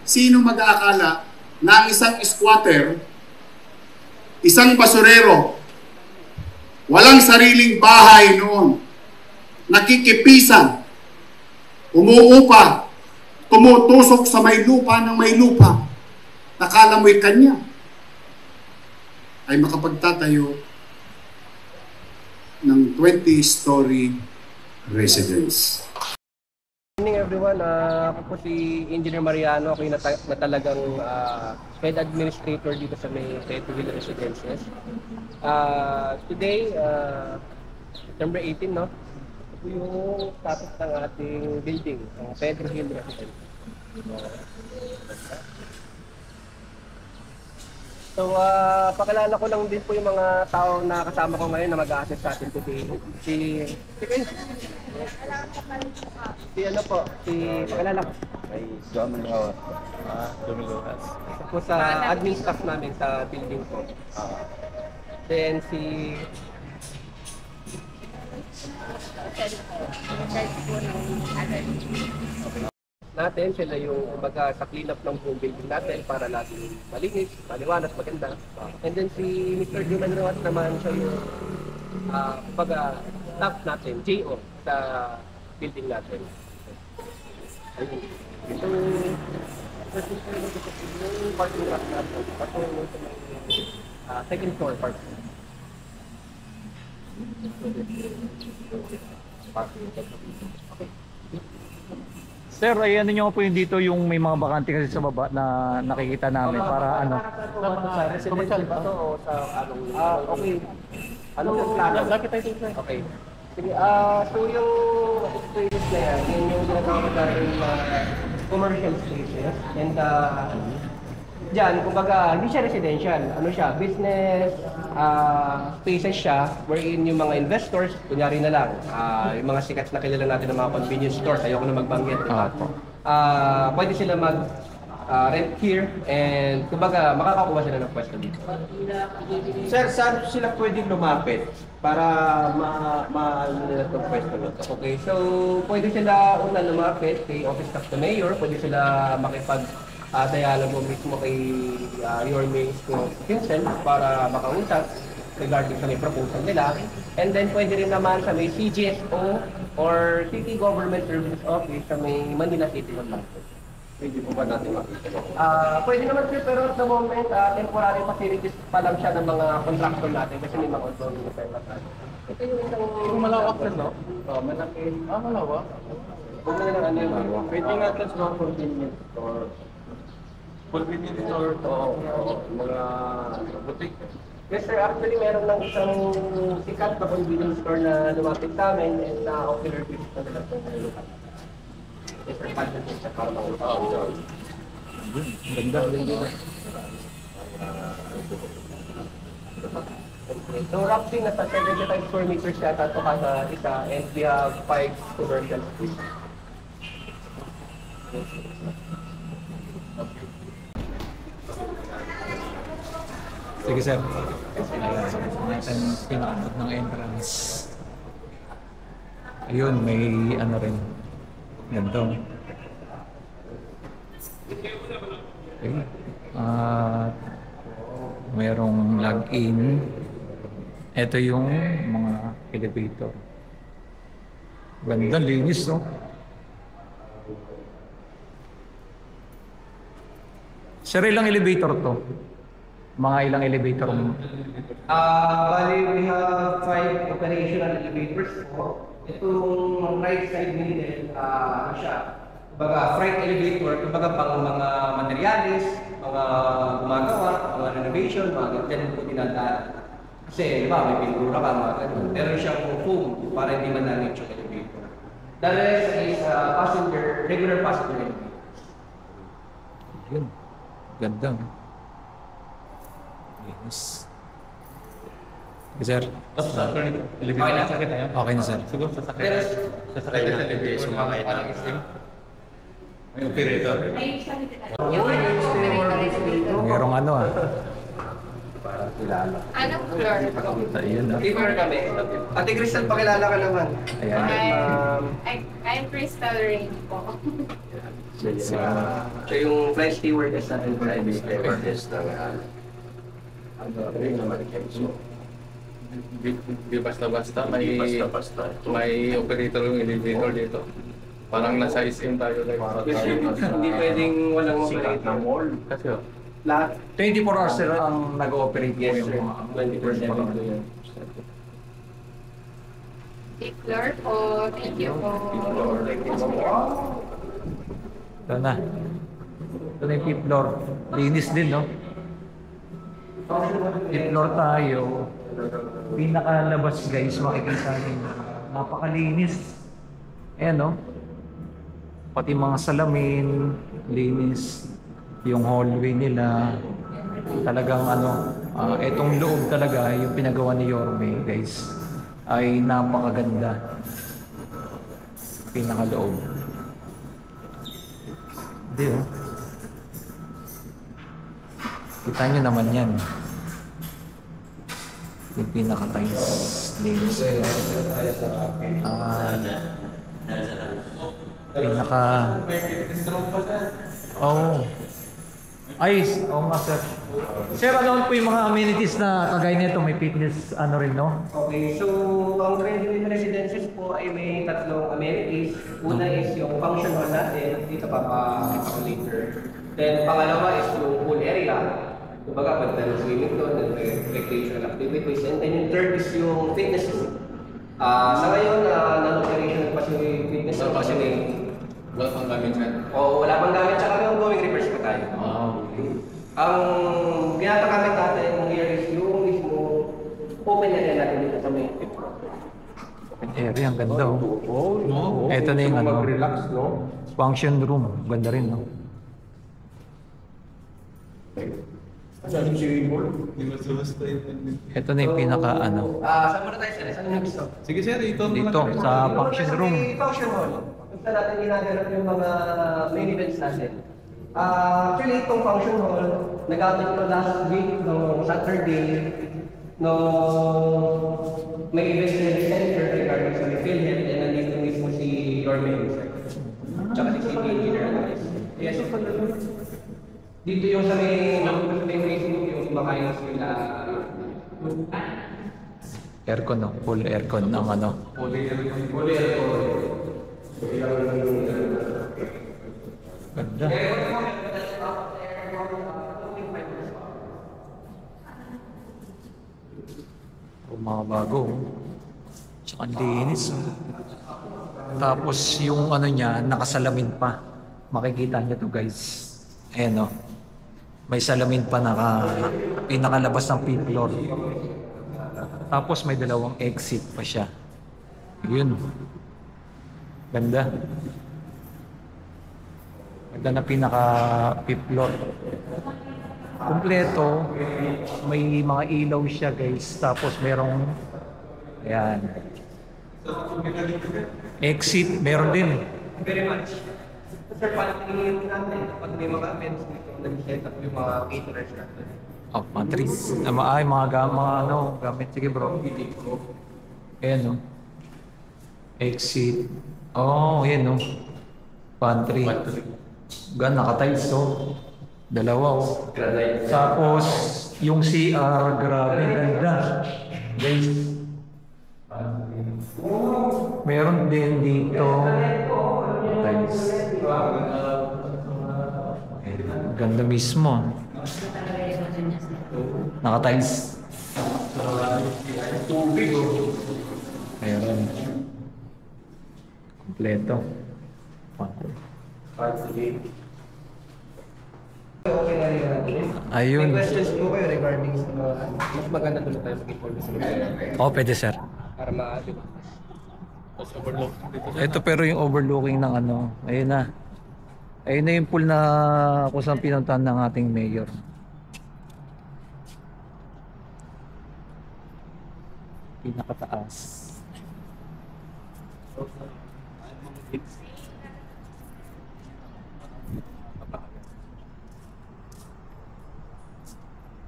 Sino mag-aakala na ang isang squatter, isang basurero, walang sariling bahay noon, nakikipisan, umuupa, tumutusok sa may lupa ng may lupa, nakala mo'y kanya, ay makapagtatayo ng 20-story residence. Good evening everyone, ako po si Engineer Mariano, ako yung na talagang Fed Administrator dito sa may Pedroville Residences. Today, September 18, no? Ito yung status ng ating building, ang Pedroville Residences. So, pakilala ko lang din po yung mga tao na kasama ko ngayon na mag-a-assist sa atin today. Pakilala ko. Ay, Domingo. Domingoas. Isa po sa admin staff namin sa building po. Then si... natin, sila yung kumbaga sa cleanup ng buong building natin para laging malinis, maliwanag, maganda. And then si Mr. Juman Rojas naman, siya yung kumbaga staff natin, JO, sa building natin. Ayun. Ito yung parking lot natin. Ito yung second floor parking. Okay. Sir, ay ano nyo po yung dito yung may mga bakante kasi sa baba na nakikita namin para ano? Sa residential ba ito o sa anong... okay. Anong plano? Lapit tayo dito. Okay. Sige, so yung spaces na yan, yun yung ginagawa natin commercial spaces. And dyan, kumbaga, hindi siya residential. Ano siya? Business spaces siya wherein yung mga investors, kunyari na lang, yung mga sikat na kilala natin ng mga convenience stores, ayoko na magbanggit, diba? Pwede sila rent here and kumbaga makakakuha sila ng pwesto dito. Sir, saan sila pwedeng lumapit para ma-ano nila itong pwesto nito? Okay, so pwede sila una lumapit kay Office of the Mayor, pwede sila dialogo mismo kay Yorme Vincent para makausap regarding sa may proposal nila. And then pwede rin naman sa may CGSO or City Government Services Office sa may Manila City Hall. Pwede po ba natin makita? Pwede naman sir, pero at the moment, temporary facilities pa lang siya ng mga contractor natin kasi may mga ongoing na pera tayo. Ito yung isang... malawak sir, no? Malaki. Malawak. Huwag na lang ano yung... Pwede nga ito sa mga convenience store. Convenience store to mga boutique. Yes sir, actually meron lang isang sikat na convenience store na lumapit sa amin and na-offer visit na nila itong lukat. Yes sir, budget siya para mga Ganda. So roughly nasa 75 square meters yata ito kada isa and we have 5 commercial space. Sige sir. Natin pinakot ng entrance. Ayun, may ano rin. Ganda. Okay. Mayroong log-in. Ito yung mga elevator. Ganda, linis, no? Sir, ilang elevator to? Mga ilang elevator? Bali, we have 5 operational elevators po. Itong right side nila, ano siya? Kumbaga, freight elevator, kumbaga pang mga materialis, mga gumagawa, mga renovation, mga ganyan po dinadaan. Kasi, di ba, may pintura ka, mga ganyan. Meron siyang foam para hindi manangit yung elevator. The rest is regular passenger elevator. Yun. Ganda. Yes. Okay, sir. Okay na, sakit tayo? Okay na, sir. Siguro sasakay na elevation mga ito. May operator. Mayroong ano kilala. Anong floor? Ayun na. Fever kami. Ate Crystal, pakilala ka naman. Ayan. I'm Crystal Rain po. Siya yung flight stewardess natin. Private stewardess ng naman kayo. Di basta-basta, Hindi basta-basta. may operator yung elevator dito. Parang nasa SM tayo like. Hindi pwedeng walang Sikat na operator. mall. Kasi Lahat. 24 hours sir ang nag-ooperate po Yes, yung sir. mga 24/7. Fifth floor po. Thank you po. Ito na. Ito na yung fifth floor. Linis din, no? Fifth floor tayo. Pinakalabas guys, makikita niyo. Napakalinis. Ayan, no? Pati mga salamin, linis. Yung hallway nila. Talagang etong loob talaga, yung pinagawa ni Yorme, guys, ay napakaganda. Pinakaloob. Hindi, oh. Kita nyo naman yan. Yung pinaka-tiles. Linis. Pinaka... Oh. Ay, oo nga sir. Sir, ano po yung mga amenities na kagaya nito? May fitness, ano rin, no? Okay, so ang Grandview Residences po ay may tatlong amenities. Una is yung function hall natin, dito papakita ko later. Then pangalawa is yung pool area. Kumbaga, pwede tayo swimming doon, and recreational activities. And then yung third is yung fitness room. Sa ngayon, non-operational pa si fitness room kasi may... wala pang gamit yan. Oo, wala pang gamit, tsaka may ongoing repairs pa tayo. Ang ginagamit natin here is yung mismo open area natin dito sa may Open area, ang ganda, oh. Ito na yung ano, Mag-relax, no? function room. Ganda rin, no? Saan yung swimming pool? Ito na yung pinaka, ano, saan muna tayo sir? Saan yung gusto? Sige sir, ito. dito, sa function room. Function hall. Gusto natin ginaganap yung mga main events natin. Actually, itong function hall, nagamit ko last week, no Saturday, no may event center regarding sa PhilHealth, and nandito mismo si Yorme, tsaka si City Engineer. Yes, dito yung sa may Facebook, yung kumakain sila. Aircon, no? Full aircon ng ano. Ganda. Mga bago. Tsaka ang linis. Tapos yung ano niya, nakasalamin pa. Makikita niyo to guys. Ayan, no? May salamin pa pinakalabas ng fifth floor. Tapos may dalawang exit pa siya. Yun. Ganda. Ganda na pinaka fifth floor. Kompleto. May mga ilaw siya guys. Tapos merong ayan. Exit. Meron din. Very much. Sir, paano tingin natin kapag may mga events dito, nag-set up yung mga caterers natin? Oh, pantries. Ay, mga gamit. Sige bro. Ayan, no? Exit. Oh, ayan, no? Pantry. Gan, nakatiles, oh. Dalawa, oh. Tapos, yung CR, grabe, ganda. Guys. Meron din dito. Tiles. Ganda mismo. Naka-tiles. Tubig, oh. Meron. Kompleto. Okay na rin natin. Ayun. May questions po kayo regarding sa mga mas maganda doon tayo mag-inform sa mga Oh, pwede sir. para ma-atin. Ito pero yung overlooking ng ano. Ayun na. Ayun na yung pool na kung saan pinuntahan ng ating mayor. Pinakataas.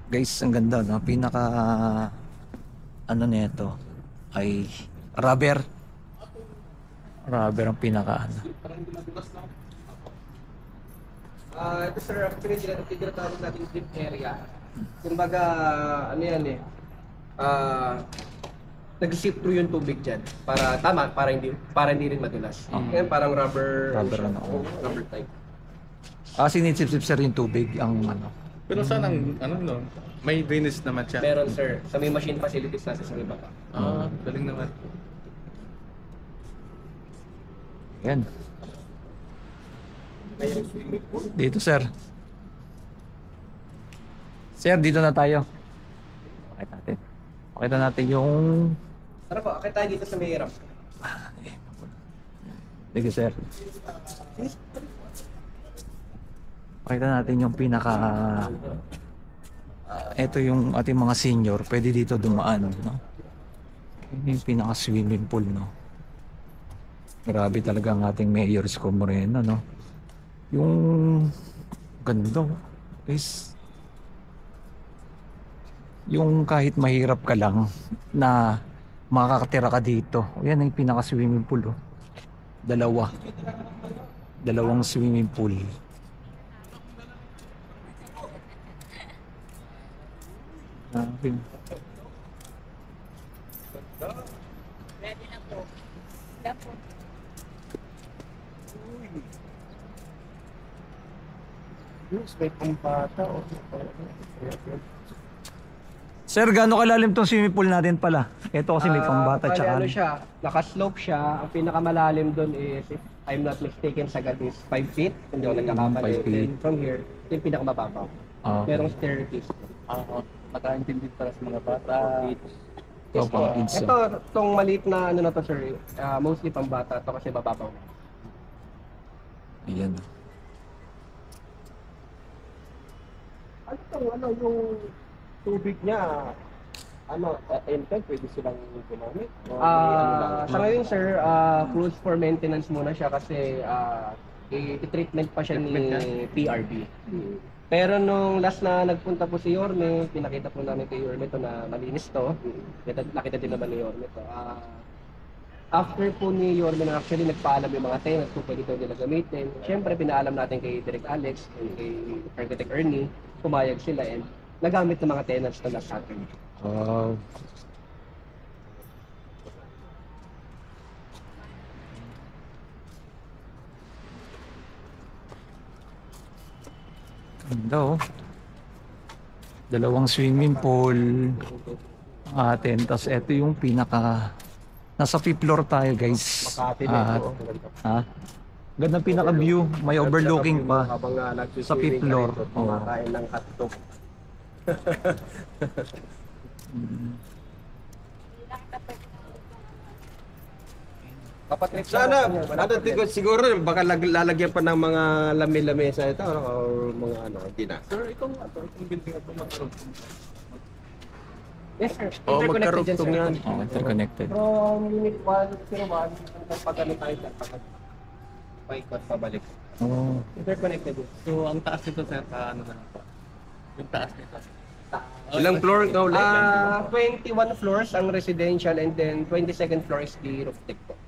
Guys, ang ganda, no? Pinaka ano nito ay rubber. Rubber ang pinaka ano. Ito sir, actually, tinatawag natin drip area. Kumbaga, ano yan eh, nag-sip through yung tubig dyan. Para hindi rin madulas. Yan parang rubber, Rubber ano. rubber type. Sinisip-sip sir yung tubig ang ano. Pero saan ang, ano no? May drainage naman siya. Meron sir, sa may machine facilities natin sa iba pa. Galing naman. Yan. Dito sir. Sir, dito na tayo. Pakita natin yung... Tara po, akit tayo dito sa may ramp. Sige sir. Pakita natin yung pinaka... ito yung ating mga senior. Pwede dito dumaan. No? Yung pinaka swimming pool. No? Grabe talaga ang ating Mayor Isko Moreno. No? Yung ganda. Guys. Yung kahit mahirap ka lang na makakatira ka dito. Yan ang pinaka swimming pool. Oh. Dalawang swimming pool. Ready na po. Wala po. May pampata o... Sir, gaano kalalim tong swimming pool natin pala? Ito kasi may pambata tsaka... Ano siya, nakaslope siya. Ang pinakamalalim doon is, if I'm not mistaken, sagad is 5 feet. Hindi ako nagkakamali. 5 feet. Then from here, ito yung pinakamababaw. Merong staircase. Makaintindi para sa mga bata. Ito pang kids. Ito, itong maliit na ano na to sir, mostly pambata to kasi bababaw. Ayan. Ano yung tubig niya, intake, pwede silang gumamit? Sa ngayon sir, closed for maintenance muna siya kasi i-treatment pa siya ni PRB. Pero nung last na nagpunta po si Yorme, pinakita po namin kay Yorme to na malinis to. Nakita din naman ni Yorme to. After po ni Yorme na actually nagpaalam yung mga tenants kung pwede ito nila gamitin. Siyempre pinaalam natin kay Direct Alex and kay Architect Ernie, pumayag sila and nagamit ng mga tenants na last Saturday. Wow. Ganda oh. Dalawang swimming pool atin. Tapos ito yung pinaka... Nasa 5th floor tayo guys. Makati At, dito. ganda pinaka view. May overlooking pa. Habang Sa 5th floor. Kumakain ng hotdog. Sana, siguro baka lalagyan pa ng mga lami-lami sa ito or mga ano, hindi na. Sir, itong building ito magkaroon. Yes sir, Oo, interconnected magkarugtong yan. Oh, interconnected. From Unit 101, pag ano tayo dyan, pag paikot pabalik. Oh. Interconnected yun. So, ang taas nito sir, ano na lang po? Yung taas nito. Ilang floor ka ulit? 21 floors ang residential and then 22nd floor is the roof deck po.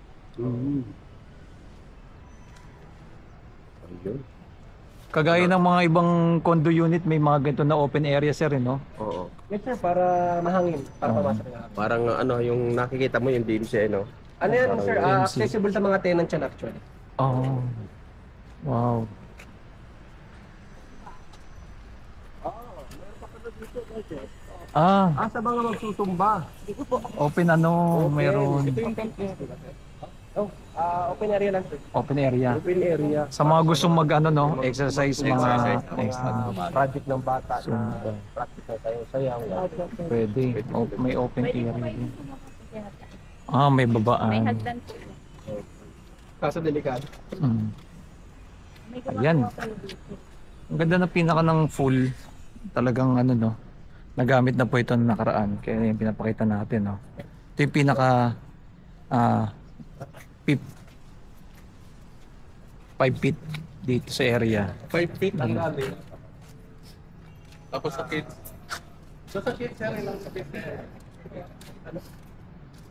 Kagaya ng mga ibang condo unit, may mga ganito na open area sir, no? Oo. Yes sir, para mahangin, para pamasok na. Parang ano, yung nakikita mo yung DMCA, no? Ano yan sir, DMC. accessible sa mga tenant yan actually. Oh. Wow. Sa mga magsusumba. Open ano, mayroon. Ito yung tent niya. Open area lang sir. Open area. Open area. Sa mga gustong mag ano, no, exercise, mga Project ng bata na Zumba. practice na tayo sayaw. Pwede. May open Pwede area. po kayo din. pumunta. May May babaan. hagdan po. Kaso delikado. Mm. May Ayan. gumagawa kayo dito. Ang ganda na pinaka ng full. Talagang ano, no. Nagamit na po ito na nakaraan. Kaya yung pinapakita natin, no. Ito yung pinaka 5 feet dito sa area. 5 feet ang lalim. Tapos sa kids, So sa fifth sir, ilang sa fifth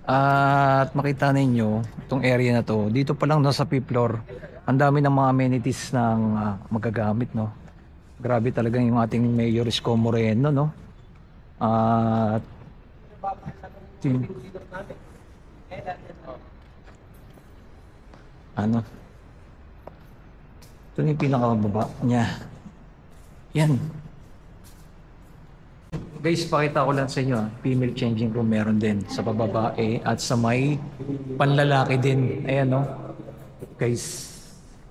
At makita ninyo itong area na to, dito pa lang no, sa fifth floor, ang dami ng mga amenities ng magagamit, no. Grabe talaga yung ating Mayor Isko Moreno, no. At ano, ito na yung pinakababa niya. Yan. Guys, pakita ko lang sa inyo, female changing room meron din sa babae at sa may panlalaki din. Ayan, no? Guys.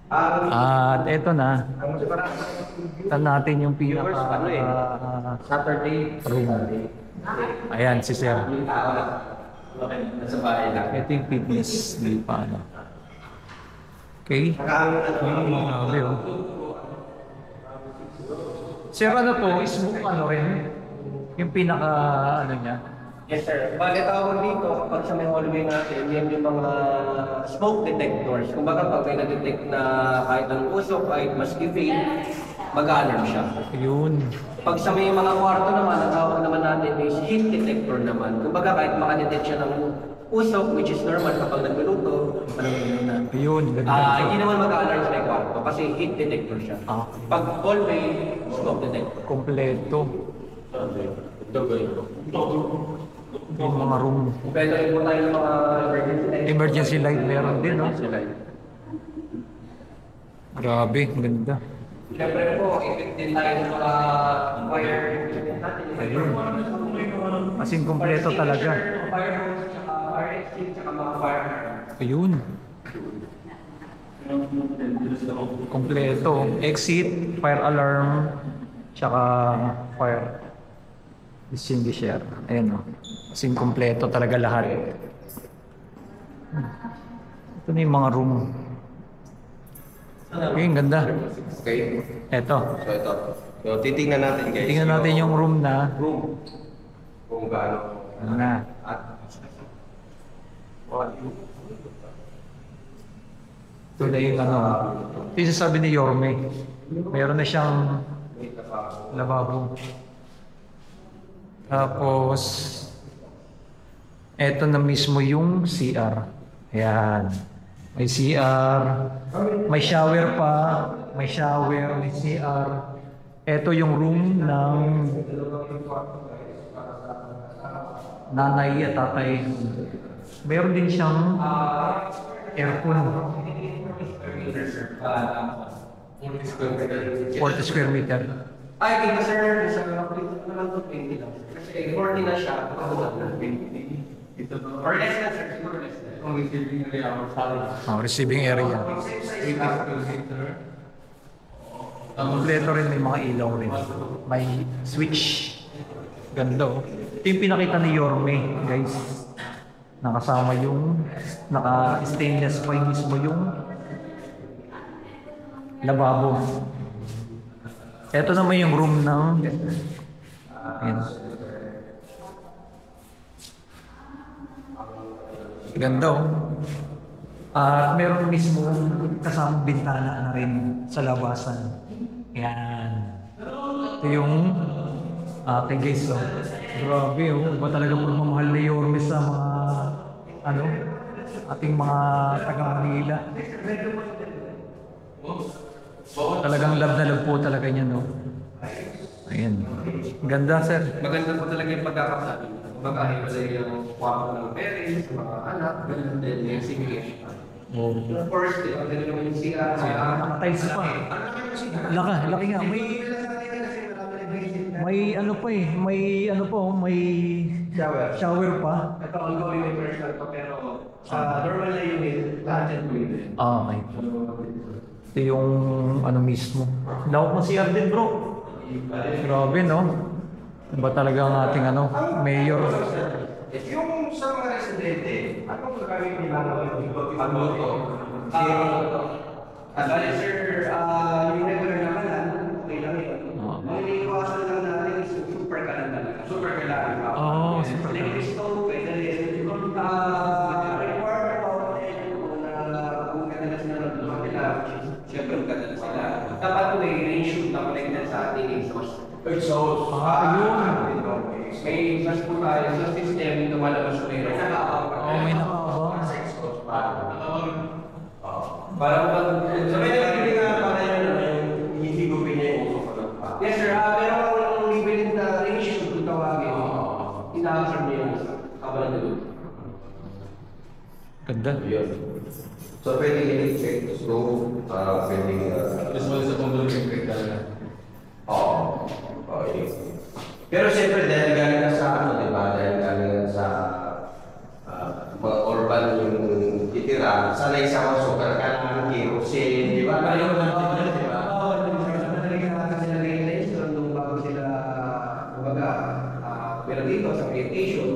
At eto na. Tan natin yung pinaka Saturday. room. Ayan, si Sir. Nasa bahay lang. Ito yung fitness. Hindi pa, ano. Okay. Grabe, oh. Sir, ano to? Smoke ano rin? Yung pinaka, ano niya? Yes sir. Bakit tawag dito, kapag sa may hallway natin, yan yung mga smoke detectors. Kung baka pag may na-detect na kahit ang usok, kahit maski vape, mag-alarm siya. Yun. Pag sa may mga kwarto naman, ang tawag naman natin is heat detector naman. Kung baka kahit makadetect siya ng usok, which is normal kapag nagluluto, Yun. Ganda. hindi naman mag-alarm sa may kwarto kasi heat detector siya. Pag hallway, smoke detector. Kompleto. Yung mga room. Pwede rin po tayo ng mga Emergency light meron din, no? Grabe, ganda. Siyempre po, ikit din tayo ng mga fire natin. Ayun. As in, kompleto talaga. Fire hose, tsaka fire exit, tsaka mga fire. Ayun. Kompleto. Exit, fire alarm, tsaka fire extinguisher. Ayun, no? As in, kompleto talaga lahat. Ito na yung mga room. Okay, ang ganda. Okay. Eto. So ito. So titingnan natin guys. Tingnan natin yung room na. Room. Kung gaano. Ano na. Ito na yung ano. Ito yung sabi ni Yorme. Meron na siyang lababo. Tapos, eto na mismo yung CR. Ayan. May CR. May shower pa. May shower. May CR. Eto yung room ng nanay at tatay. Meron din siyang aircon. 40 square meter. Ay, kita sir, sa naman to 20 lang. Kasi 40 na siya, pagkakulat na 20. Or less na sir, siguro less na. Receiving area. Kompleto rin, may mga ilaw rin. May switch. Ganda, oh. Ito yung pinakita ni Yorme, guys. Nakasama yung naka-stainless pa mismo yung lababo. Ito naman yung room ng ayan. Ganda, oh. At meron mismo kasamang bintana na rin sa labasan. Yan. Ito yung ating guys, oh. Grabe, oh. Iba talaga pagmamahal ni Yorme sa mga ano, ating mga taga-Manila. Talagang love na love po talaga niya, no? Ayan. Ganda, sir. Maganda po talaga yung pagkakasabi. Baka iba yung kwarto ng parents, mga anak, ganun din yung simulation. Oh. Of course, ang ganda naman yung CR. Tiles pa. Laki nga. May ano pa eh. May ano pa, oh. May shower pa. Ito ang going universal pa pero sa normal na unit, lahat yan pwede. Okay. Ito yung ano mismo. Lawak mo CR din, bro. Grabe, no? Iba talaga ang ating ano, mayor. Yung sa mga residente, anong gagawin nila ng pagluto? Bale sir, yung regular naman lang, okay lang yun. Ang iniiwasan lang natin is yung super kalan talaga. Super kalan. Oo, super kalan. Electric stove, pwede rin. Required about na kung kadalas na nagluto nila, siyempre kung kadalas sila. Dapat may range shoot na connected sa ating exhaust. Ayun. May gas po tayo sa system, lumalabas po yun. May nakaabang. Sa exhaust fan. Para pag... So may nabibili nga para yung hihigupin niya yung uso ko lang. Yes sir, meron akong bibilin na ratio kung tawagin. Ina-absorb niya yung kabalan na doon. Ganda. Yun. So pwedeng electric stove, pwedeng... Usually sa condo electric talaga. Oo. Okay. Pero siyempre dahil galing ka sa ano, di ba? Dahil galing ka sa mga urban yung titira, sanay sa mga super, kailangan kerosene, di ba? Kaya mo natin, di ba? Oo, nalagyan natin sila regulation nung bago sila, kumbaga, pero dito sa orientation,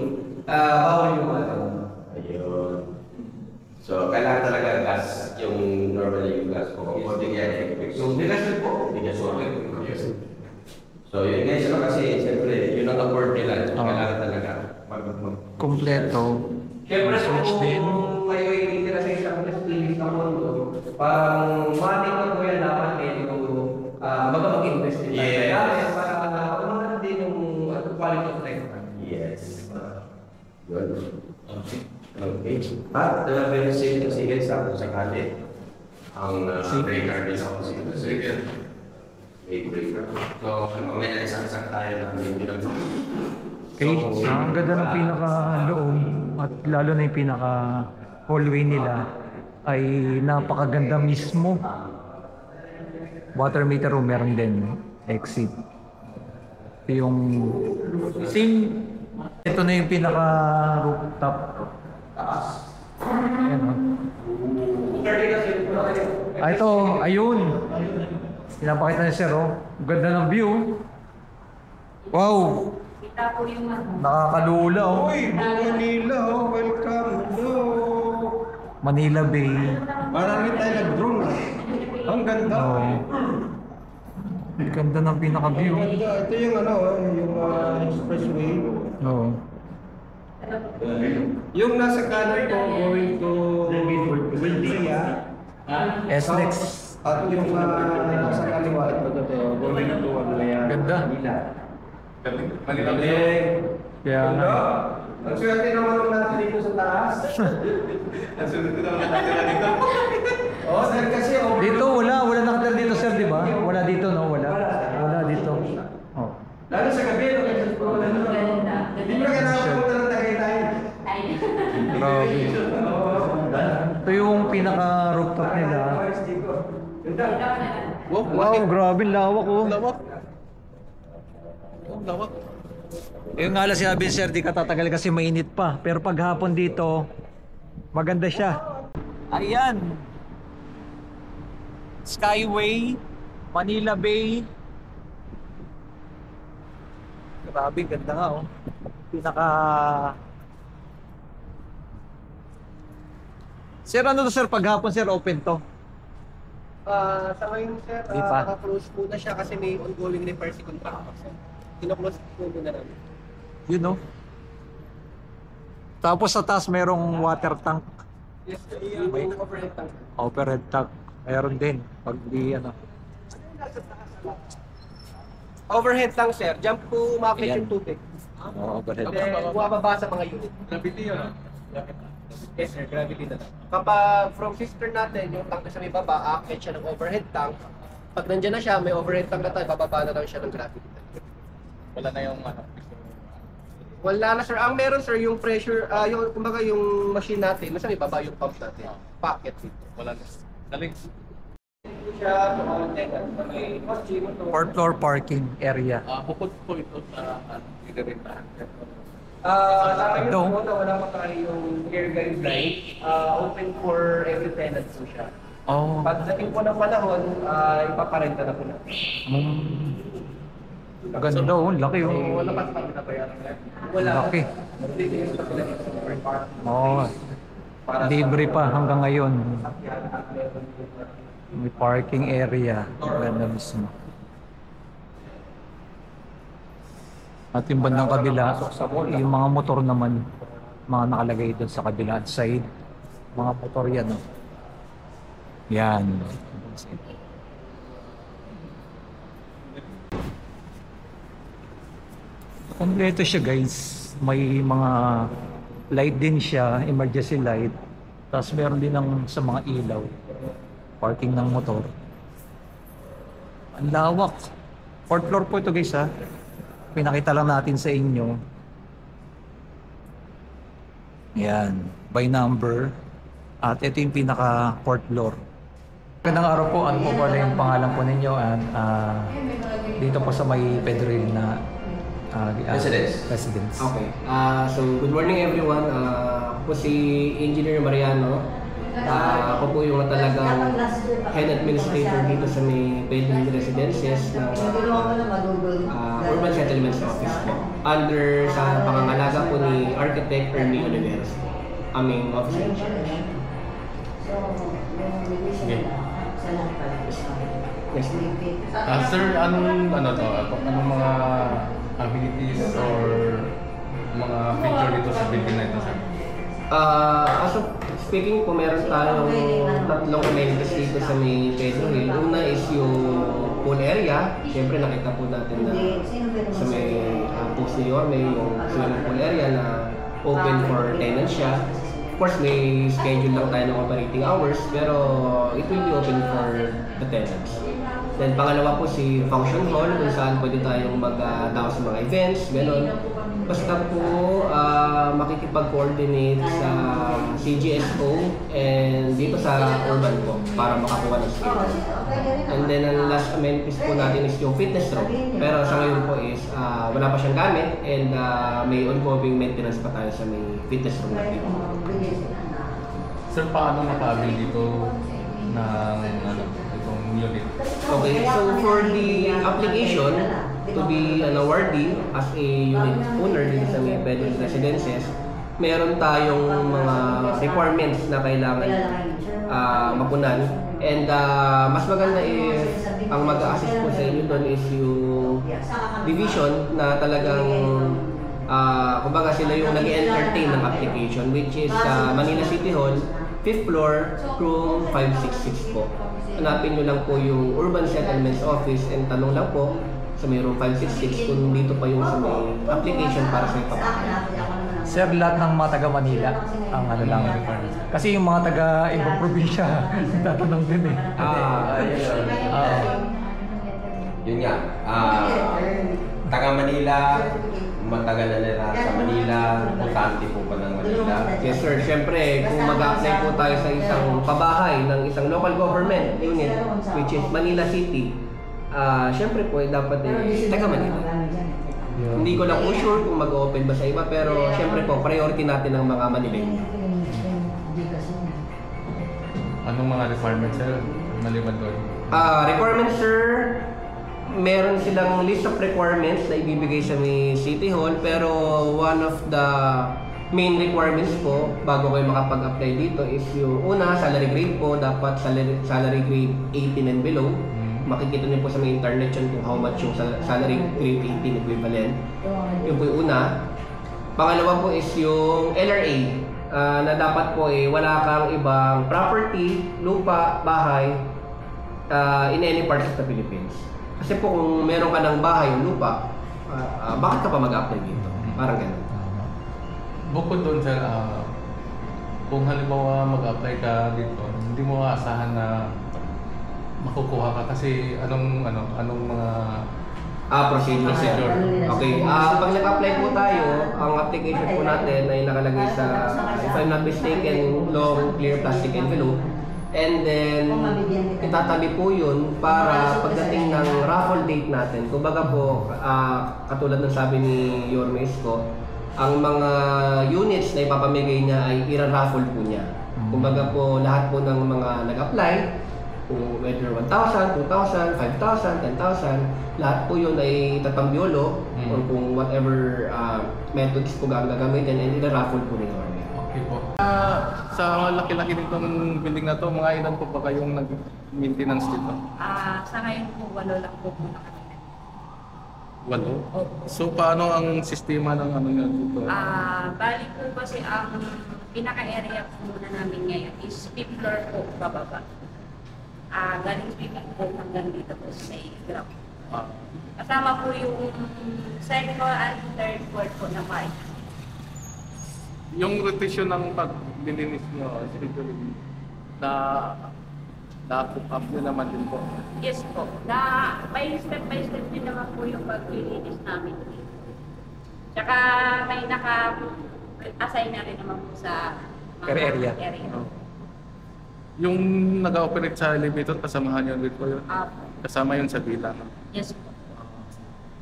bawal yung ano. Ayun. So, kailangan talaga gas, yung normally yung gas po. O di kaya electric. So, di gas po. Di gas po. So, yun guys, kasi siyempre, yun ang afford nila. Kailangan talaga Kompleto. siyempre, Switch din. kung kayo ay titira sa isang linis na mundo, parang matik na po yan dapat kayo mag-invest din. Yes. Para umangat din yung quality of life. Yes. Good. Okay. At very safe kasi guys, ako sakali. Ang breaker nila ako kasi may breaker. So, mamaya isang tayo na hindi lang. Okay, ang ganda ng pinaka-loob at lalo na yung pinaka-hallway nila ay napakaganda mismo. Water meter room meron din, exit. Ito yung same, ito na yung pinaka-rooftop. Ayan o. Ito, ayun. Pinapakita niya sir o. Ganda ng view. Wow! Kita po yung Nakakalula oh. Uy, Manila, welcome. Hello. Manila Bay. Marami tayo nag-drone. Ang ganda. Oh. Ganda ng pinaka-view. Ang ganda. Ito yung ano, yung expressway. Oo. Yung nasa kanan ko, going to Valdivia. SLEX. At yung nasa kaliwa, ito, going to Ganda. Manila. Manila. Kaya nga. Ang swerte naman nung natin dito sa taas. Ang sunod ko naman natira dito. Oo, dahil kasi Dito wala nakatira dito sir, di ba? Wala dito no, wala dito. Oh. lalo sa gabi, no? Kasi puro na hindi mo na kailangan pumunta ng Tagaytay. Grabe. Ito yung pinaka-rooftop nila. Wow, grabe lawak oh. Lawak. Yung nga lang sinabi sir, di ka tatagal kasi mainit pa. Pero pag hapon dito, maganda siya. Ayan. Skyway, Manila Bay. Grabe, ganda nga oh. Pinaka... Sir, ano to sir? Pag hapon sir, open to? Sa ngayon, sir, Di pa. naka-close muna siya kasi may ongoing repair si contractor. Kino-close po muna namin. Yun no? Tapos sa taas merong water tank. Yes, sir. Yung overhead tank. Overhead tank. Meron din. Pag di ano. Overhead tank, sir. Diyan po umakit Ayan. yung tubig. Overhead tank. Then, bumababa sa mga unit. Gravity yun. Yes, sir. Gravity na lang. Kapag from sister natin, yung tank na sa may baba, aakit siya ng overhead tank. Pag nandiyan na siya, may overhead tank na tayo, bababa na lang siya ng gravity tank. Wala na yung ano. Wala na, sir. Ang meron, sir, yung pressure, yung, kumbaga yung machine natin, nasa may baba yung pump natin. Packet dito. Wala na. Galing. Siya, may kotse mo to. 4th floor parking area. Bukod po ito sa pinagrintahan. Sa akin Ito. yung na wala pa tayo yung air guideline, open for every tenant po siya. Oh. Pagdating po ng panahon, ipaparenta na po natin. Ganda oh. Laki So, oh. wala pa sa kami nabayaran na. Wala. Laki. Hindi ko yung kapila dito sa free park. Oh. Libre pa hanggang ngayon. May parking area. Ganda mismo. At yung bandang kabila, yung mga motor naman, mga nakalagay doon sa kabilaan side. Mga motor yan. Oh. Yan. Kompleto siya guys. May mga light din siya, emergency light. Tapos meron din ng sa mga ilaw. Parking ng motor. Ang lawak. 4th floor po ito guys ha. Pinakita lang natin sa inyo. Yan. By number. At ito yung pinaka 4th floor. Magandang araw po. Ano po pala yung pangalan po ninyo? And dito po sa may Pedril na residence. Okay. So, good morning everyone. Ako po si Engineer Mariano. Ako po yung talagang head administrator dito sa may Pedril Residences ng Urban Settlements Office po. Under sa pangangalaga po ni Architect Ernie Oliveros, aming officer in charge. Okay. Yes, Sir, anong mga abilities or mga feature dito sa building na ito, sir? As of speaking po, meron tayong tatlong amenities dito sa may Pedro Hill. Una is yung pool area. Siyempre nakita po natin na sa may post ni Yorme, yung swimming pool area na open for tenants siya. Of course, may schedule lang tayo ng operating hours, pero it will be open for the tenants. Then pangalawa po si function hall, kung saan pwede tayong mag-daw sa mga events, gano'n. Basta po makikipag-coordinate sa CGSO and dito sa urban po para makakuha ng schedule. And then ang last amenities po natin is yung fitness room. Pero sa ngayon po is wala pa siyang gamit and may ongoing maintenance pa tayo sa may fitness room natin. Sir, paano maka-avail dito ng itong unit? Okay, so for the application to be an awardee as a unit owner dito sa may Pedril Residences, meron tayong mga requirements na kailangan mapunan. And mas maganda if ang mag-a-assist po sa inyo doon is yung division na talagang kumbaga sila yung nag-entertain ng application, which is Manila City Hall, 5th floor, room 566 po. Hanapin nyo lang po yung Urban Settlements Office and tanong lang po sa may room 566 kung dito pa yung sa may application para sa ipapahay. Sir, lahat ng mga taga Manila ang ano lang. Kasi yung mga taga ibang probinsya, tatanong din eh. Yun nga. Taga Manila, matagal na nila sa Manila, importante po ba ng Manila? Yes sir, syempre kung mag-apply po tayo sa isang pabahay ng isang local government unit which is Manila City, syempre po dapat taga Manila. Hindi ko lang po sure kung mag-open ba sa iba, pero syempre po priority natin ang mga Manileño. Anong mga requirements, sir, maliban doon? Requirements sir, meron silang list of requirements na ibibigay sa may City Hall, pero one of the main requirements po bago kayo makapag-apply dito is yung una, salary grade po, dapat salary grade 18 and below. Makikita niyo po sa may internet yun kung how much yung salary grade 18 equivalent. Yun po yung una. Pangalawa po is yung LRA na dapat po wala kang ibang property, lupa, bahay in any part of the Philippines. Kasi po kung meron ka ng bahay o lupa, bakit ka pa mag-apply dito? Parang ganun. Bukod doon, sir, kung halimbawa mag-apply ka dito, hindi mo aasahan na makukuha ka kasi anong mga procedure. Okay. Pag nag-apply po tayo, ang application po natin ay nakalagay sa, if I'm not mistaken, long clear plastic envelope. And then, itatabi po yun para pagdating ng raffle date natin. Kumbaga po, katulad ng sabi ni Yorme Isko, ang mga units na ipapamigay niya ay ira-raffle po niya. Kumbaga po, lahat po ng mga nag-apply, kung whether 1,000, 2,000, 5,000, 10,000, lahat po yun ay tatambiolo or kung whatever methods po gagamitin and ira-raffle po ni Yorme. okay po. Sa laki-laki nitong building na to, mga ilan po ba kayong nag-maintenance dito? Sa ngayon po, 8 lang po muna kami. 8? So paano ang sistema ng ano nga dito? Bali po kasi ang pinaka-area po muna namin ngayon is 5th floor po bababa. Galing swimming pool hanggang dito po sa ground. Ah, Kasama po yung second and third floor po na bahay. yung rotation ng paglilinis nyo, schedule na na-cook up nyo naman din po. Yes po. Na by step din naman po yung paglilinis namin. Tsaka may naka-assign na rin naman po sa Per area. Yung nag-operate sa elevator, kasamahan nyo din po yun. Apo. Kasama yun sa bilang. Yes po.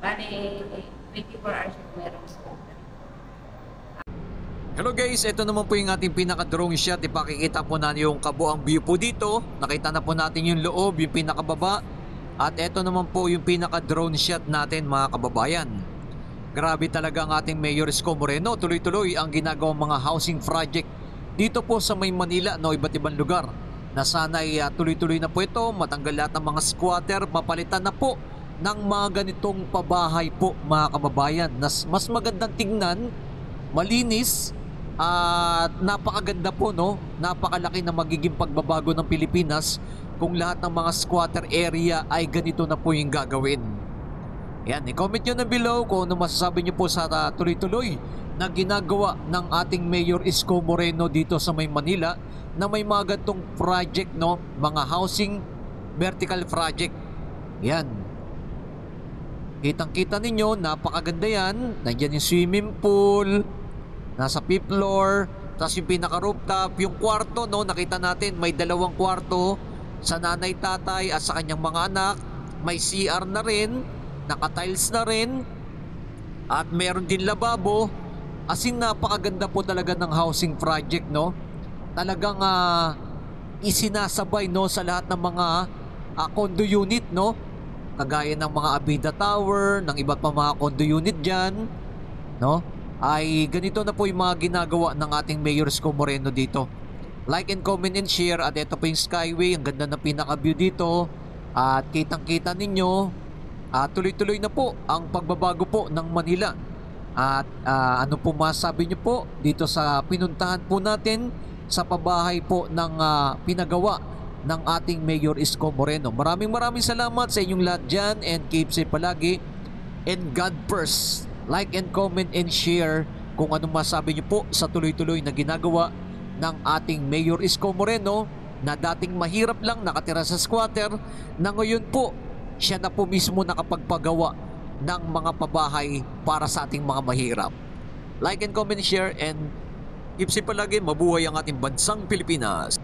Bale, 24 hours po meron po. Hello guys, ito naman po yung ating pinaka-drone shot. Ipakikita po natin yung kabuang view po dito. Nakita na po natin yung loob, yung pinakababa. At ito naman po yung pinaka-drone shot natin mga kababayan. Grabe talaga ang ating Mayor Isko Moreno. Tuloy-tuloy ang ginagawang mga housing project dito po sa May Manila, no, iba't ibang lugar. Na sana'y tuloy-tuloy na po ito, matanggal lahat ng mga squatter, mapalitan na po ng mga ganitong pabahay po mga kababayan. Mas magandang tingnan, malinis, at napakaganda po, no? Napakalaki na magiging pagbabago ng Pilipinas kung lahat ng mga squatter area ay ganito na po yung gagawin. Yan, i-comment nyo na below kung ano masasabi nyo po sa tuloy-tuloy na ginagawa ng ating Mayor Isko Moreno dito sa May Manila na may mga ganitong project, no? Mga housing vertical project. Yan. Kitang-kita ninyo, napakaganda yan. Nandiyan yung swimming pool, nasa 5th floor, tapos yung pinaka-rooftop, yung kwarto, no, nakita natin may 2 kwarto sa nanay, tatay at sa kanyang mga anak. May CR na rin, naka-tiles na rin, at meron din lababo. As in, napakaganda po talaga ng housing project, no. Talagang isinasabay, no, sa lahat ng mga condo unit, no, kagaya ng mga Abida Tower, ng iba't pa mga condo unit dyan, no, ay ganito na po yung mga ginagawa ng ating Mayor Isko Moreno dito. Like and comment and share. At ito po yung Skyway, ang ganda ng pinaka-view dito. At kitang-kita ninyo, tuloy-tuloy na po ang pagbabago po ng Manila. At ano po masabi nyo po dito sa pinuntahan po natin sa pabahay po ng pinagawa ng ating Mayor Isko Moreno. Maraming salamat sa inyong lahat dyan, and keep safe palagi, and God first. Like and comment and share kung anong masabi nyo po sa tuloy-tuloy na ginagawa ng ating Mayor Isko Moreno, na dating mahirap lang nakatira sa squatter, na ngayon po siya na po mismo nakapagpagawa ng mga pabahay para sa ating mga mahirap. Like and comment and share, and keep safe palagi. Mabuhay ang ating bansang Pilipinas.